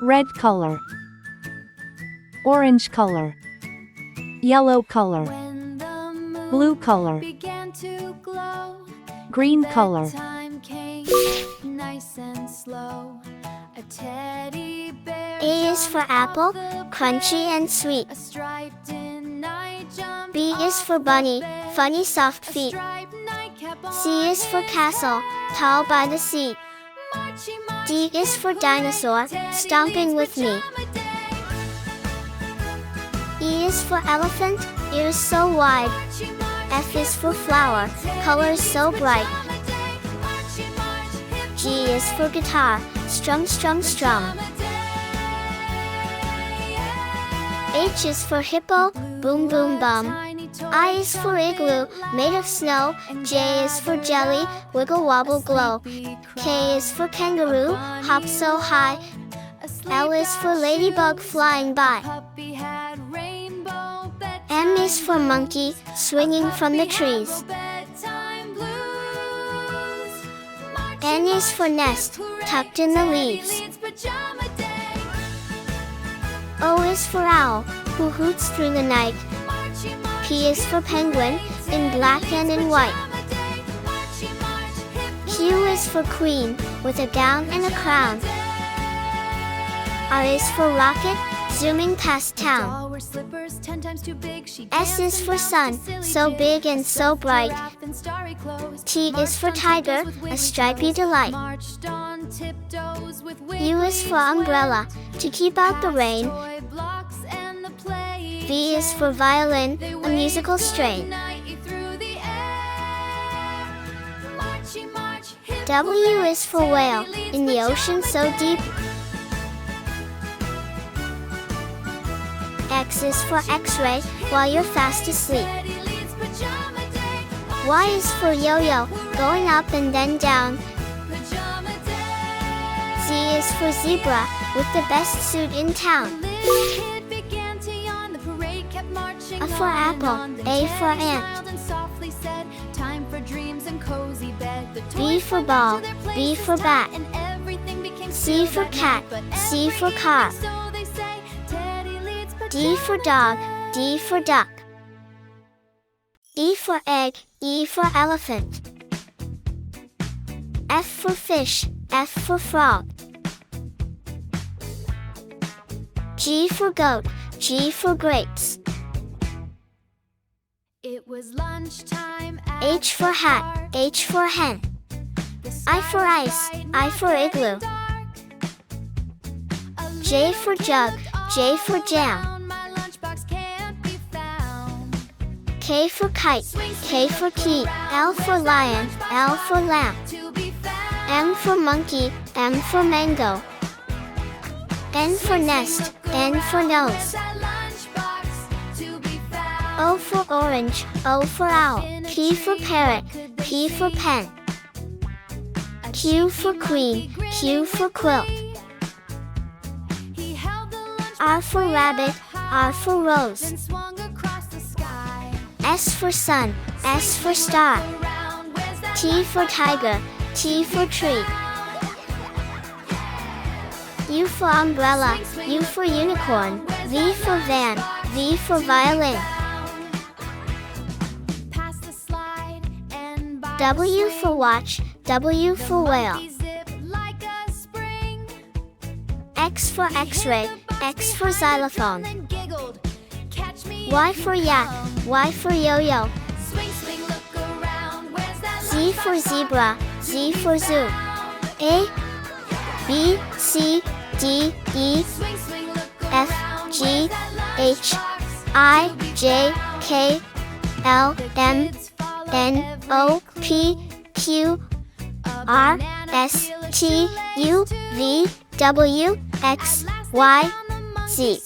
red color, orange color, yellow color, blue color, green color. A is for apple, crunchy and sweet. B is for bunny, funny soft feet. C is for castle, tall by the sea. D is for dinosaur, stomping with me. E is for elephant, ears so wide. F is for flower, colors so bright. G is for guitar, strum strum strum. H is for hippo, boom boom bum. I is for igloo, made of snow. J is for jelly, wiggle wobble glow. K is for kangaroo, hop so high. L is for ladybug flying by. M is for monkey, swinging from the trees. N is for nest, tucked in the leaves. O is for owl, who hoots through the night. P is for penguin, in black and in white. Q is for queen, with a gown and a crown. R is for rocket, zooming past town. S is for sun, so big and so bright. T is for tiger, a stripy delight. U is for umbrella, to keep out the rain. V is for violin, a musical strain. W is for whale, in the ocean so deep. X is for X-ray, while you're fast asleep. Y is for yo-yo, going up and then down. Z is for zebra, with the best suit in town. A for apple, A for ant. B for ball, B for bat. C for cat, C for car. D for dog, D for duck. E for egg, E for elephant. F for fish, F for frog. G for goat, G for grapes. It was lunchtime. H for hat, H for hen. I for ice, I for igloo. J for jug, J for jam. K for kite, K for key. L for lion, L for lamb. M for monkey, M for mango. N for nest, N for nose. O for orange, O for owl. P for parrot, P for pen. Q for queen, Q for quilt. R for rabbit, R for rose. S for sun, S for star. T for tiger, T for tree. U for umbrella, U for unicorn. V for van, V for violin. W for watch, W for whale. X for x-ray, X for xylophone. Y for yak, Y for yo-yo. Z for zebra, Z for zoo. A, B, C, D, E, F, G, H, I, J, K, L, M, N, O, P, Q, R, S, T, U, V, W, X, Y, Z.